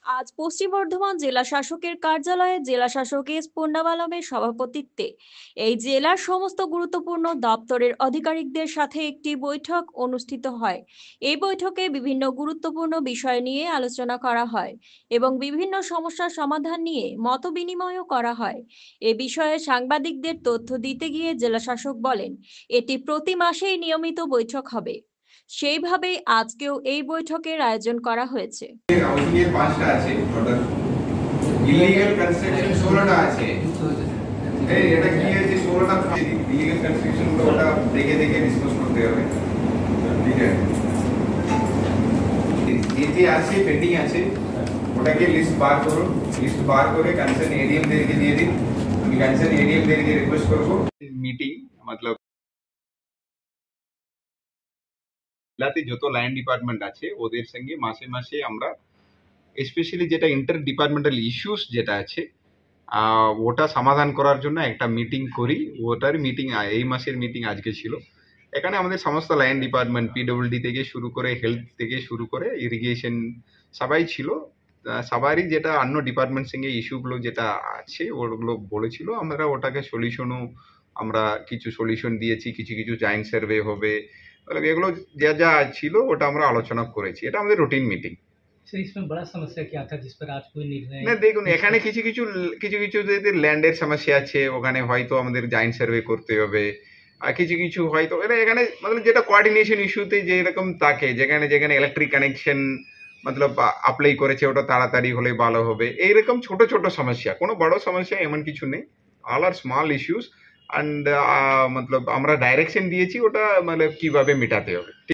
আজ পশ্চিম বর্ধমান জেলা শাসকের কার্যালয়ে জেলা শাসক এস পূর্ণাবালমের সভাপতিত্বে এই জেলার সমস্ত গুরুত্বপূর্ণ দপ্তরের আধিকারিকদের সাথে একটি বৈঠক অনুষ্ঠিত হয়। এই বৈঠকে বিভিন্ন গুরুত্বপূর্ণ বিষয় নিয়ে আলোচনা করা হয় এবং বিভিন্ন সমস্যার সমাধান নিয়ে মত বিনিময়ও করা হয়। এ বিষয়ে সাংবাদিকদের তথ্য দিতে গিয়ে জেলা শাসক বলেন, এটি প্রতি মাসেই নিয়মিত বৈঠক হবে। সেইভাবেই আজকেও এই বৈঠকের আয়োজন করা হয়েছে। হাউজিং এর 5টা আছে টোটাল, ইলিগাল কনস্ট্রাকশন 16টা আছে। এই এটা কি আছে 16টা ইলিগাল কনস্ট্রাকশন গুলো ওটা দেখে দেখে ডিসকাস করতে হবে, ঠিক আছে? যে যে আছে পেন্ডিং আছে ওটাকে লিস্ট বার করো, লিস্ট বার করে কনসার্ন এডিএম দেরকে দিয়ে দিন। আমি কনসার্ন এডিএম দেরকে রিকোয়েস্ট করব মিটিং मतलब জেলাতে যত লাইন ডিপার্টমেন্ট আছে ওদের সঙ্গে মাসে মাসে আমরা স্পেশালি যেটা ইন্টার ডিপার্টমেন্টাল ইস্যুস যেটা আছে ওটা সমাধান করার জন্য একটা মিটিং করি। ওটার মিটিং এই মাসের মিটিং আজকে ছিল। এখানে আমাদের সমস্ত লাইন ডিপার্টমেন্ট পিডব্লিউডি থেকে শুরু করে হেলথ থেকে শুরু করে ইরিগেশন সবাই ছিল। সবারই যেটা অন্য ডিপার্টমেন্ট সঙ্গে ইস্যুগুলো যেটা আছে ওগুলো বলেছিল, আমরা ওটাকে সলিউশনও আমরা কিছু সলিউশন দিয়েছি। কিছু কিছু জয়েন্ট সার্ভে হবে, এগুলো যা যা ছিল ওটা আমরা আলোচনা করেছি। এটা আমাদের রুটিন মিটিং। सर इसमें बड़ा समस्या क्या था जिस पर आज कोई निर्णय না দেখুন, এখানে কিছু কিছু যদি ল্যান্ডের সমস্যা আছে ওখানে হয়তো আমাদের জয়েন্ট সার্ভে করতে হবে। আর কিছু কিছু হয়তো এখানে मतलब যেটা কোঅর্ডিনেশন ইস্যুতে যেরকম থাকে, যেখানে যেখানে ইলেকট্রিক কানেকশন मतलब অ্যাপ্লাই করেছে ওটা তাড়াতাড়ি হলে ভালো হবে। এইরকম ছোট ছোট সমস্যা, কোনো বড় সমস্যা এমন কিছু নেই। All are small issues. And मतलब আমরা ডাইরেকশন দিয়েছি ওটা मतलब কিভাবে মেটাতে হবে।